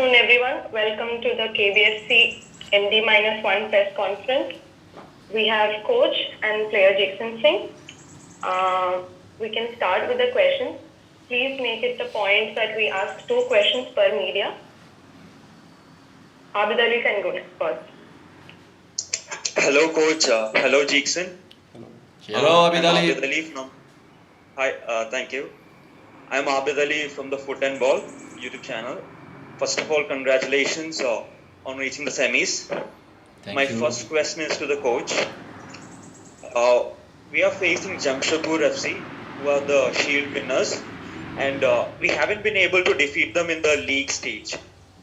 afternoon, everyone. Welcome to the KBFC MD-1 press conference. We have coach and player Jeakson Singh. We can start with the questions. Please make it the point that we ask 2 questions per media. Abid Ali can go first. Hello, coach. Hello, Jeakson. Hello, Abid Ali. Abid Ali from. Hi, thank you. I'm Abid Ali from the Foot and Ball YouTube channel. First of all, congratulations on reaching the semis. Thank you. First question is to the coach. We are facing Jamshedpur FC, who are the Shield winners, and we haven't been able to defeat them in the league stage.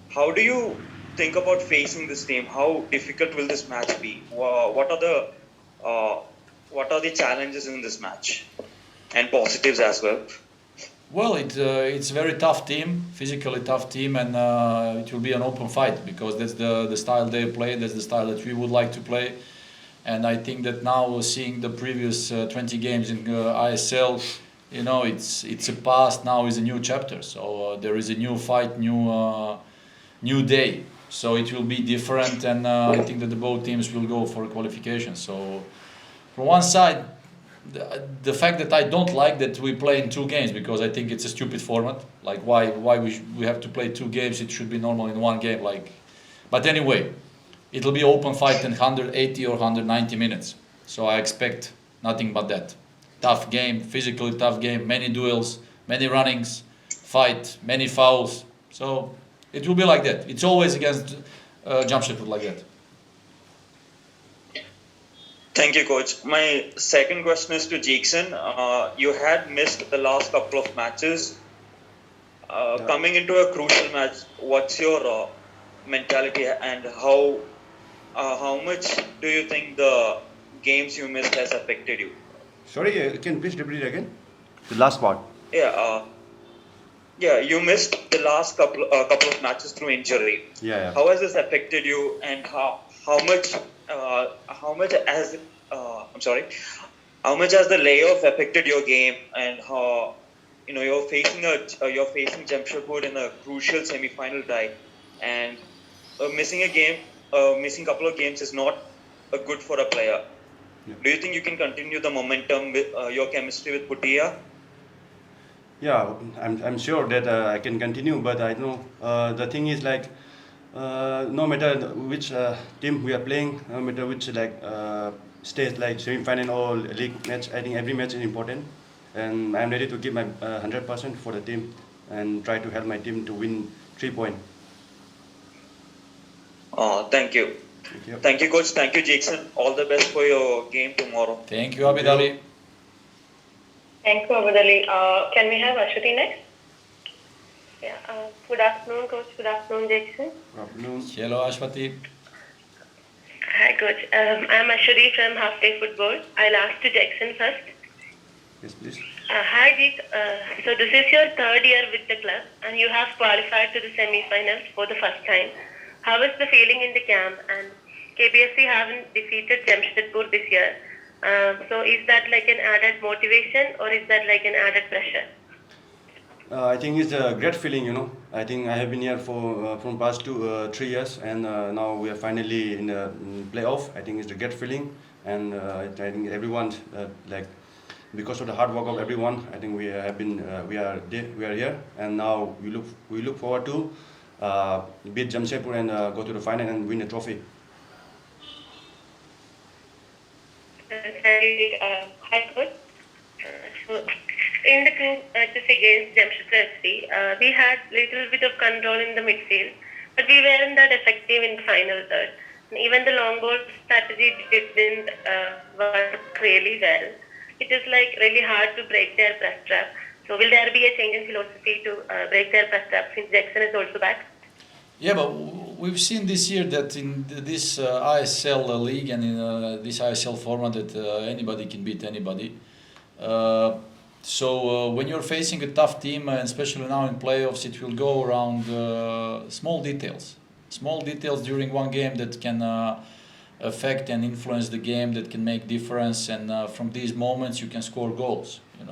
How do you think about facing this team? How difficult will this match be? What are the challenges in this match, and positives as well? Well, it's a very tough team, physically tough team, and it will be an open fight because that's the style they play, that's the style that we would like to play. And I think that now seeing the previous 20 games in ISL, you know, it's a past, now is a new chapter. So there is a new fight, new day. So it will be different, and I think that both teams will go for qualification. So from one side, the fact that I don't like that we play in 2 games, because I think it's a stupid format. Like why we have to play 2 games? It should be normal in 1 game. But anyway, it'll be open fight in 180 or 190 minutes. So I expect nothing but that. Tough game, physically tough game, many duels, many runnings, fight, many fouls. So it will be like that. It's always against Jamshedpur like that. Thank you, coach. My second question is to Jeakson. You had missed the last couple of matches. Coming into a crucial match, what's your mentality, and how much do you think the games you missed has affected you? Sorry, can you please repeat it again? The last part. Yeah, you missed the last couple of matches through injury. Yeah. How has this affected you, and how much has the layoff affected your game, and how you're facing Jamshedpur in a crucial semi-final tie, and missing a couple of games is not good for a player. Yeah. Do you think you can continue the momentum with your chemistry with Putia? Yeah, I'm sure that I can continue, but I know the thing is like no matter which team we are playing, no matter which stage like semi-final or league match, I think every match is important, and I'm ready to give my 100% for the team and try to help my team to win 3 points. Thank you. Thank you. Thank you, coach. Thank you, Jeakson. All the best for your game tomorrow. Thank you, Abid Ali. Thank you, Abid Ali. Can we have Ashwati next? Yeah. Good afternoon, coach. Good afternoon, Jeakson. Good afternoon. Hello, Ashwati. Hi, coach. I'm Ashwati from Half Day Football. I'll ask to Jeakson first. Yes, please. Hi, Jeek. So this is your 3rd year with the club, and you have qualified to the semi-finals for the first time. How is the feeling in the camp? And KBFC haven't defeated Jamshedpur this year. So is that like an added motivation, or is that like an added pressure? I think it's a great feeling, I think I have been here from past 3 years, and now we are finally in the playoff. I think it's a great feeling, and I think everyone because of the hard work of everyone, I think we are here, and now we look forward to beat Jamshedpur and go to the final and win the trophy. Hi, coach. So in the 2 matches against Jamshedpur FC, we had little bit of control in the midfield, but we weren't that effective in the final third. And even the long ball strategy didn't work really well. It is like really hard to break their press trap. So will there be a change in philosophy to break their press trap since Jeakson is also back? Yeah, but we've seen this year that in this ISL league and in this ISL format that anybody can beat anybody. So when you're facing a tough team, and especially now in playoffs, it will go around small details during one game that can affect and influence the game, that can make difference, and from these moments you can score goals. And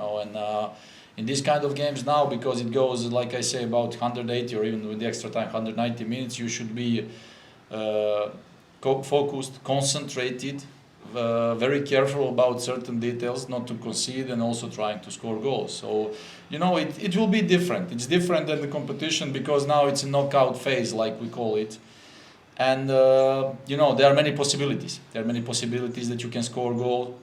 In these kind of games now, because it goes, like I say, about 180 or even with the extra time 190 minutes, you should be focused, concentrated, very careful about certain details, not to concede, and also trying to score goals. So, it will be different. It's different than the competition because now it's a knockout phase, like we call it. And, there are many possibilities. There are many possibilities that you can score goal.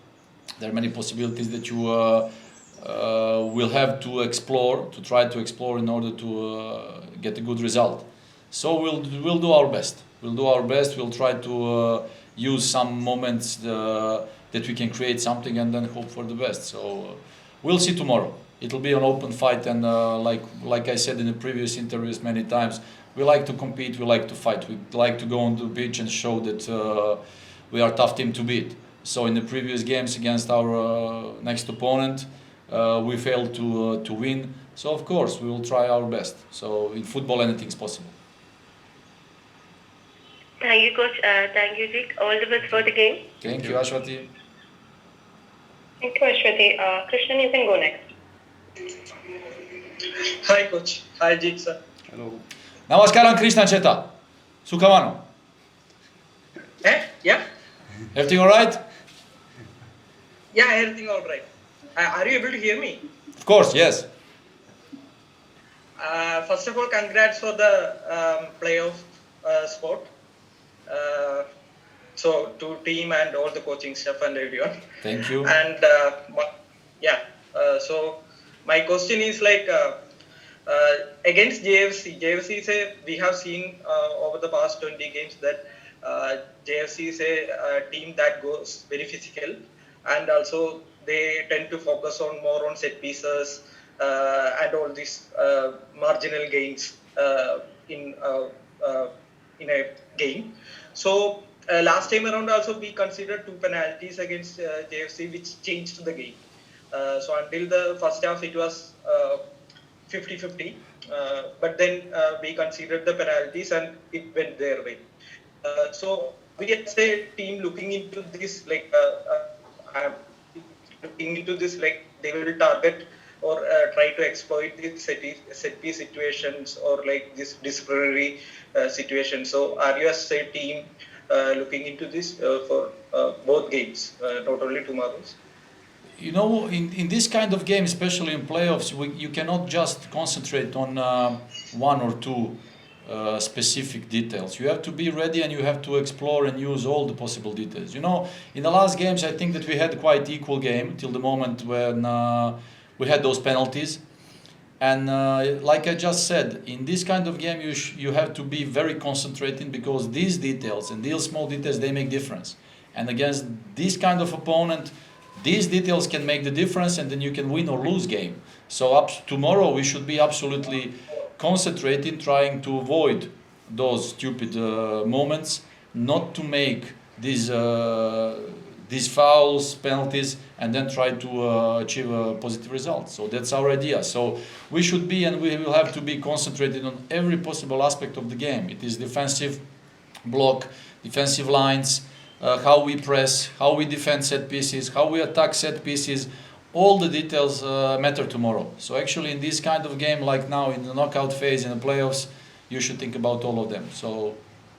There are many possibilities that you will have to try to explore in order to get a good result. So we'll do our best. We'll try to use some moments that we can create something and then hope for the best. So we'll see tomorrow. It'll be an open fight, and like I said in the previous interviews many times, we like to compete, we like to fight, we like to go on the pitch and show that we are a tough team to beat. So in the previous games against our next opponent, we failed to win. So of course we will try our best. So in football anything is possible. Thank you, Coach. Thank you, Jeek. All the best for the game. Thank you, Ashwati. Thank you, Ashwati. Krishnan, you can go next. Hi, Coach. Hi, Jeakson. Hello. Namaskaram, Krishnan Cheta. Sukhavano. Yeah? Everything all right? Yeah, everything all right. Are you able to hear me? Of course, yes. First of all, congrats for the playoff spot. So to team and all the coaching staff and everyone. Thank you. And so my question is against JFC. JFC we have seen over the past 20 games that JFC is a team that goes very physical, and also they tend to focus more on set pieces and all these marginal gains in a game. So last time around also we considered 2 penalties against JFC, which changed the game. So until the first half it was 50-50, but then we considered the penalties and it went their way. So we as a team looking into this they will target or try to exploit these set piece situations or this disciplinary situation. So are you as a team looking into this for both games, not only tomorrow's? In this kind of game, especially in playoffs, you cannot just concentrate on 1 or 2 specific details. You have to be ready and you have to explore and use all the possible details. In the last games, I think that we had quite equal game till the moment when we had those penalties. And like I just said, in this kind of game, you have to be very concentrated because these details and these small details, they make difference. And against this kind of opponent, these details can make the difference, and then you can win or lose game. So tomorrow we should be absolutely concentrated, trying to avoid those stupid moments, not to make these fouls, penalties, and then try to achieve a positive result. So that's our idea. So we should be, and we will have to be concentrated on every possible aspect of the game. It is defensive block, defensive lines, how we press, how we defend set pieces, how we attack set pieces. All the details matter tomorrow. So actually in this kind of game, like now in the knockout phase, in the playoffs, you should think about all of them. So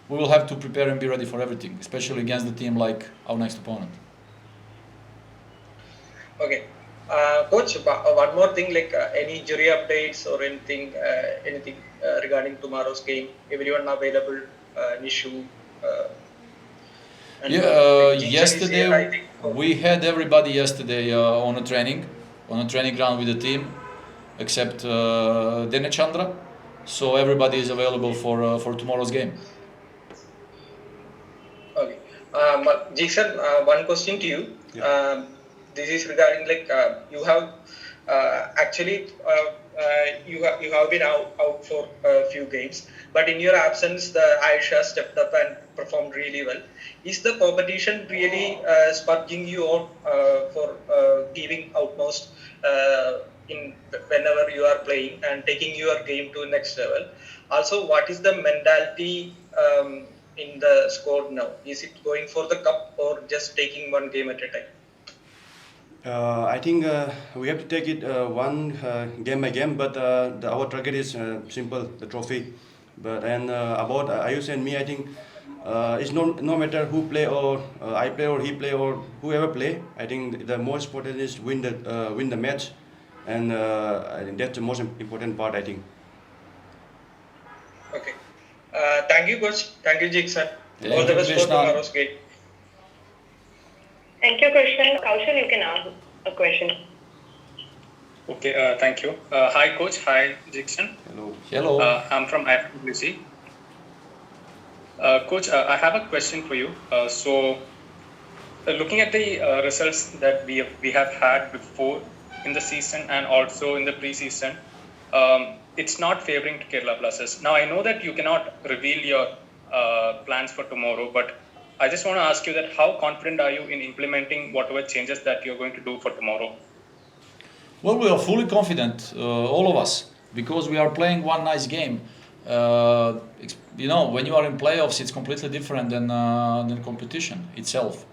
we will have to prepare and be ready for everything, especially against the team like our next opponent. Okay. Coach, one more thing, any jury updates or anything regarding tomorrow's game? Everyone available, an issue? Yesterday we had everybody yesterday on a training ground with the team, except Denechandra. So everybody is available for tomorrow's game. Okay. Jeakson, one question to you. Yeah. This is regarding you have you have been out for a few games, but in your absence, the Aisha stepped up and performed really well. Is the competition really spurging you on for giving utmost in whenever you are playing and taking your game to the next level? Also, what is the mentality in the squad now? Is it going for the cup or just taking one game at a time? I think we have to take it one game by game, but our target is simple, the trophy. But and about Ayush and me, I think it's no matter who play or I play or he play or whoever play. I think the most important is win the match, and I think that's the most important part. I think. Okay. Thank you, coach. Thank you, Jeakson. Thank All the you, best for Krishna. tomorrow's game. Thank you, Christian. Kaushal, you can ask a question. Okay, thank you. Hi, coach. Hi, Jeakson. Hello. Hello. I'm from IFWC. Coach, I have a question for you. Looking at the results that we have had before in the season and also in the pre-season, it's not favoring to Kerala Blasters. Now, I know that you cannot reveal your plans for tomorrow, but I just want to ask you that how confident are you in implementing whatever changes that you're going to do for tomorrow? Well, we are fully confident, all of us, because we are playing one nice game. When you are in playoffs, it's completely different than competition itself.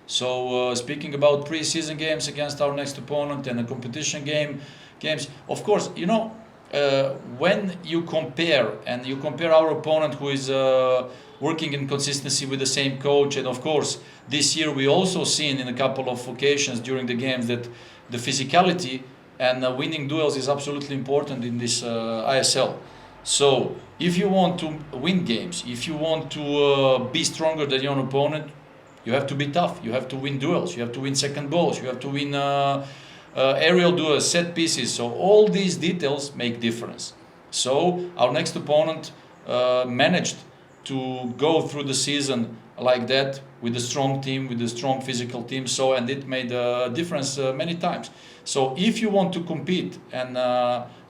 So, speaking about pre-season games against our next opponent and a competition games, of course, when you compare our opponent who is working in consistency with the same coach, and of course, this year we also seen in a couple of occasions during the games that the physicality and winning duels is absolutely important in this ISL. So if you want to win games, if you want to be stronger than your opponent, you have to be tough. You have to win duels. You have to win second balls. You have to win aerial duels, set pieces. So all these details make difference. So our next opponent managed to go through the season like that with a strong team, with a strong physical team. So, and it made a difference many times. So if you want to compete and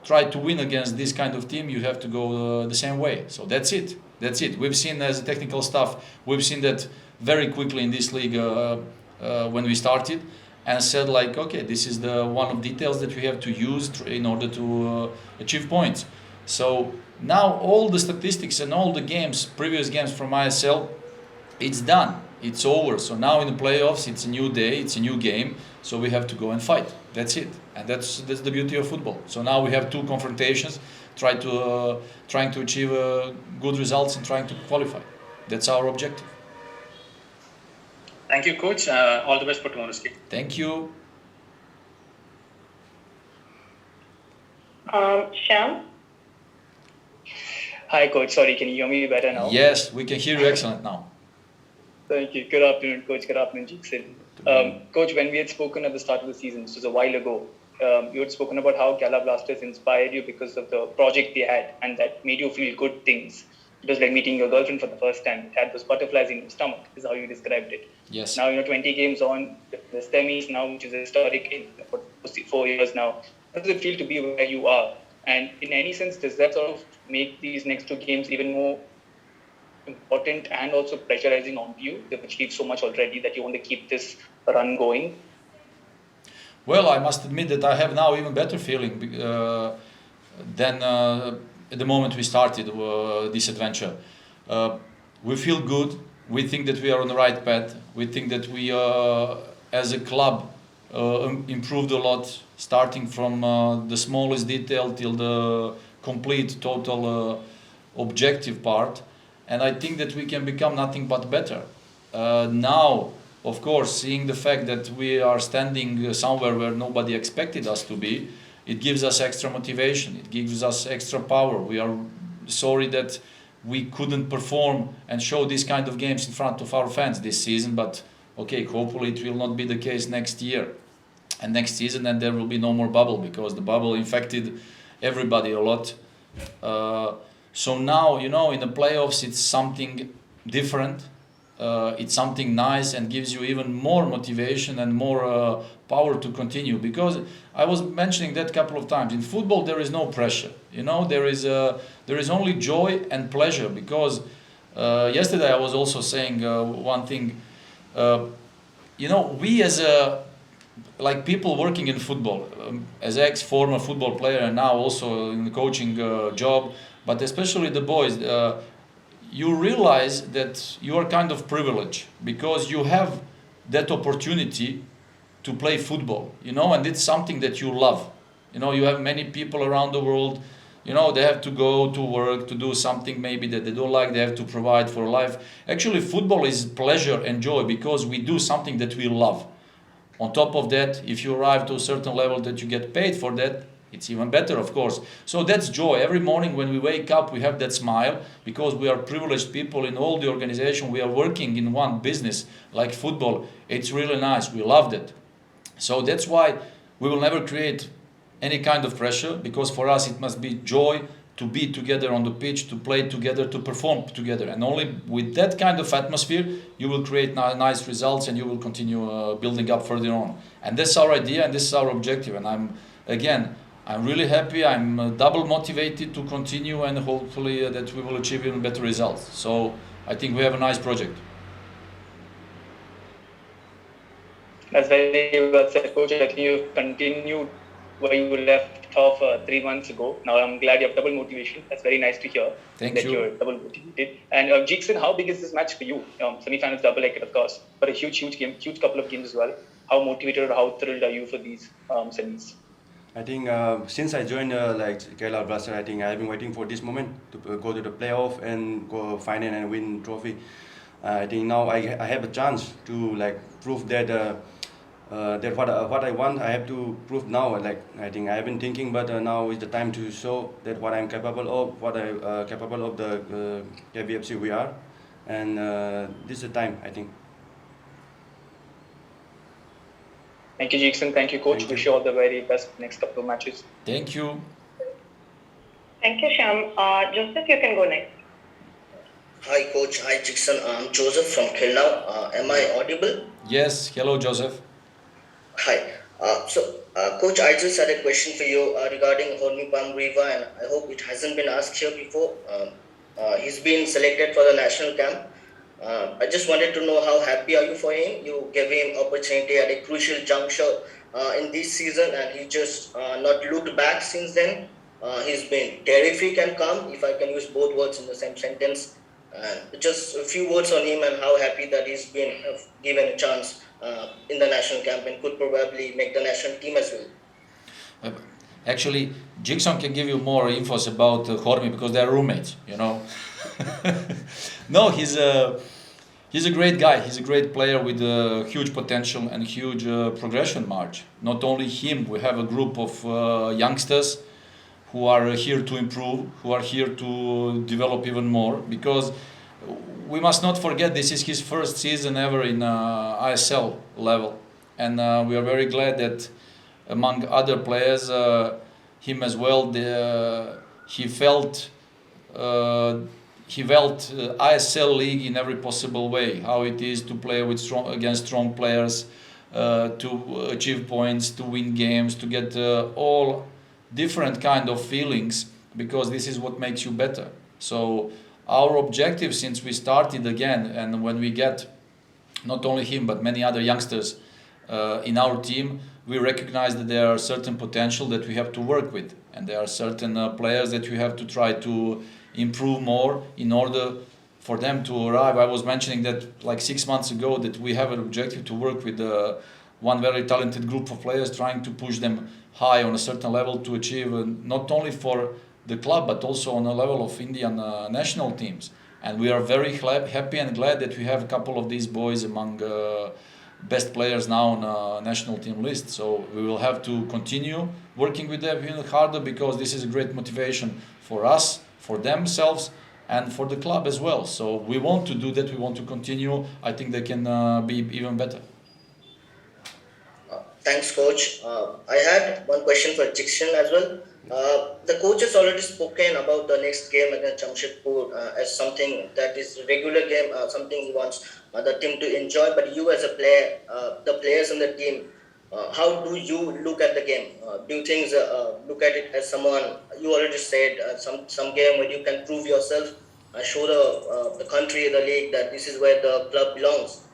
try to win against this kind of team, you have to go the same way. So that's it. That's it. We've seen as a technical staff, we've seen that very quickly in this league when we started, and said like, okay, this is the one of details that we have to use in order to achieve points. So now all the statistics and all the games, previous games from ISL, it's done. It's over. So now in the playoffs, it's a new day, it's a new game. So we have to go and fight. That's it. And that's the beauty of football. So now we have two confrontations, trying to achieve good results and trying to qualify. That's our objective. Thank you, coach. All the best for tomorrow's game. Thank you. Shyam? Hi, coach. Sorry, can you hear me better now? Yes, we can hear you excellent now. Thank you. Good afternoon, coach. Good afternoon, Jeakson. Coach, when we had spoken at the start of the season, this was a while ago, you had spoken about how Kerala Blasters inspired you because of the project they had and that made you feel good things. It was like meeting your girlfriend for the first time. It had those butterflies in your stomach, is how you described it. Yes. Now, 20 games on, the semis now, which is historic for 4 years now. How does it feel to be where you are? And in any sense, does that sort of make these next two games even more important and also pressurizing on you? They've achieved so much already that you want to keep this run going. Well, I must admit that I have now even better feeling than at the moment we started this adventure. We feel good. We think that we are on the right path. We think that we, as a club, improved a lot, starting from the smallest detail till the complete, total objective part. And I think that we can become nothing but better. Now, of course, seeing the fact that we are standing somewhere where nobody expected us to be, it gives us extra motivation, it gives us extra power. We are sorry that we couldn't perform and show these kind of games in front of our fans this season, but okay, hopefully it will not be the case next year and next season, and there will be no more bubble, because the bubble infected everybody a lot. So now, in the playoffs, it's something different. It's something nice and gives you even more motivation and more power to continue. Because I was mentioning that a couple of times. In football, there is no pressure. There is only joy and pleasure. Because yesterday I was also saying one thing. We as like people working in football, as ex-former football player and now also in the coaching job, but especially the boys, you realize that you are kind of privileged because you have that opportunity to play football, and it's something that you love. You have many people around the world, they have to go to work to do something maybe that they don't like, they have to provide for life. Actually, football is pleasure and joy because we do something that we love. On top of that, if you arrive to a certain level that you get paid for that, it's even better, of course. So that's joy. Every morning when we wake up, we have that smile because we are privileged people in all the organization. We are working in one business like football. It's really nice. We love that. So that's why we will never create any kind of pressure, because for us it must be joy to be together on the pitch, to play together, to perform together. And only with that kind of atmosphere you will create nice results and you will continue building up further on. And that's our idea and this is our objective. And I'm really happy, I'm double motivated to continue, and hopefully that we will achieve even better results. So I think we have a nice project. That's very well said, Coach. I think you've continued where you left off 3 months ago. Now I'm glad you have double motivation. That's very nice to hear. Thank you. You're double motivated. And Jeakson, how big is this match for you? Semi-finals double like it, of course, but a huge game, huge couple of games as well. How motivated or how thrilled are you for these semis? I think since I joined Kerala Blasters, I think I've been waiting for this moment to go to the playoff and go final and win trophy. I think now I have a chance to prove that that what I want, I have to prove now. I think I have been thinking, but now is the time to show that what I'm capable of, what I capable of the KBFC we are, and this is the time, I think. Thank you, Jeakson. Thank you, Coach. Wish you all the very best next couple of matches. Thank you. Thank you, Shyam. Joseph, you can go next. Hi, Coach. Hi, Jeakson. I'm Joseph from Khilnau. Am I audible? Yes. Hello, Joseph. Hi. Coach, I just had a question for you regarding Hormi Riva, and I hope it hasn't been asked here before. He's been selected for the national camp. I just wanted to know how happy are you for him? You gave him opportunity at a crucial juncture in this season, and he just not looked back since then. He's been terrific and calm, if I can use both words in the same sentence. Just a few words on him and how happy that he's been given a chance in the national camp and could probably make the national team as well. Actually, Jeakson can give you more info about Hormi because they are roommates, No, he's a great guy. He's a great player with huge potential and huge progression march. Not only him, we have a group of youngsters who are here to improve, who are here to develop even more, because we must not forget this is his first season ever in ISL level, and we are very glad that among other players, him as well, he felt ISL league in every possible way, how it is to play against strong players, to achieve points, to win games, to get all different kind of feelings, because this is what makes you better. So our objective since we started again, and when we get not only him but many other youngsters in our team, we recognize that there are certain potential that we have to work with, and there are certain players that we have to try to improve more in order for them to arrive. I was mentioning that 6 months ago that we have an objective to work with one very talented group of players, trying to push them high on a certain level to achieve not only for the club but also on a level of Indian national teams. And we are very happy and glad that we have a couple of these boys among best players now on national team list. So we will have to continue working with them even harder, because this is a great motivation for us, for themselves, and for the club as well. So we want to do that, we want to continue. I think they can be even better. Thanks, Coach. I had one question for Jeakson as well. The coach has already spoken about the next game against Jamshedpur as something that is a regular game, something he wants the team to enjoy. But you as a player, the players in the team, how do you look at the game? Do you think look at it as someone, you already said, some game where you can prove yourself, show the country, the league, that this is where the club belongs?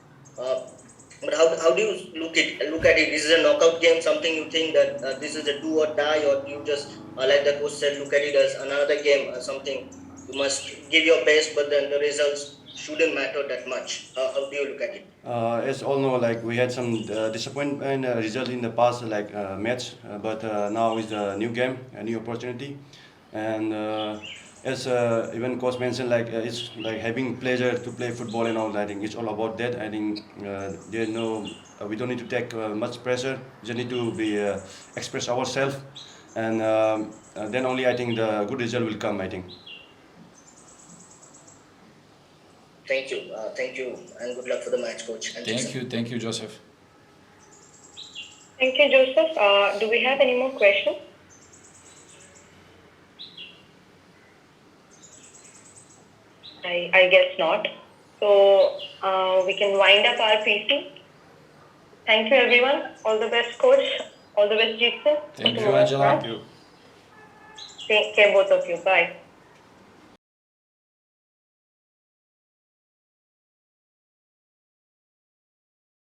But how do you look at it? Is it a knockout game, something you think that this is a do or die, or you just, like the coach said, look at it as another game, something you must give your best, but then the results shouldn't matter that much? How do you look at it? As all know, like we had some disappointment result in the past match, but now is a new game, a new opportunity, and as even coach mentioned, it's like having pleasure to play football and all. I think it's all about that. I think there's no, we don't need to take much pressure. We just need to be express ourselves, and then only I think the good result will come. I think. Thank you, and good luck for the match, coach. And Jeakson. Thank you, Joseph. Thank you, Joseph. Do we have any more questions? I guess not. So we can wind up our PC. Thank you, everyone. All the best, coach. All the best, Jeakson. Thank you, Angela. Take care, both of you. Bye.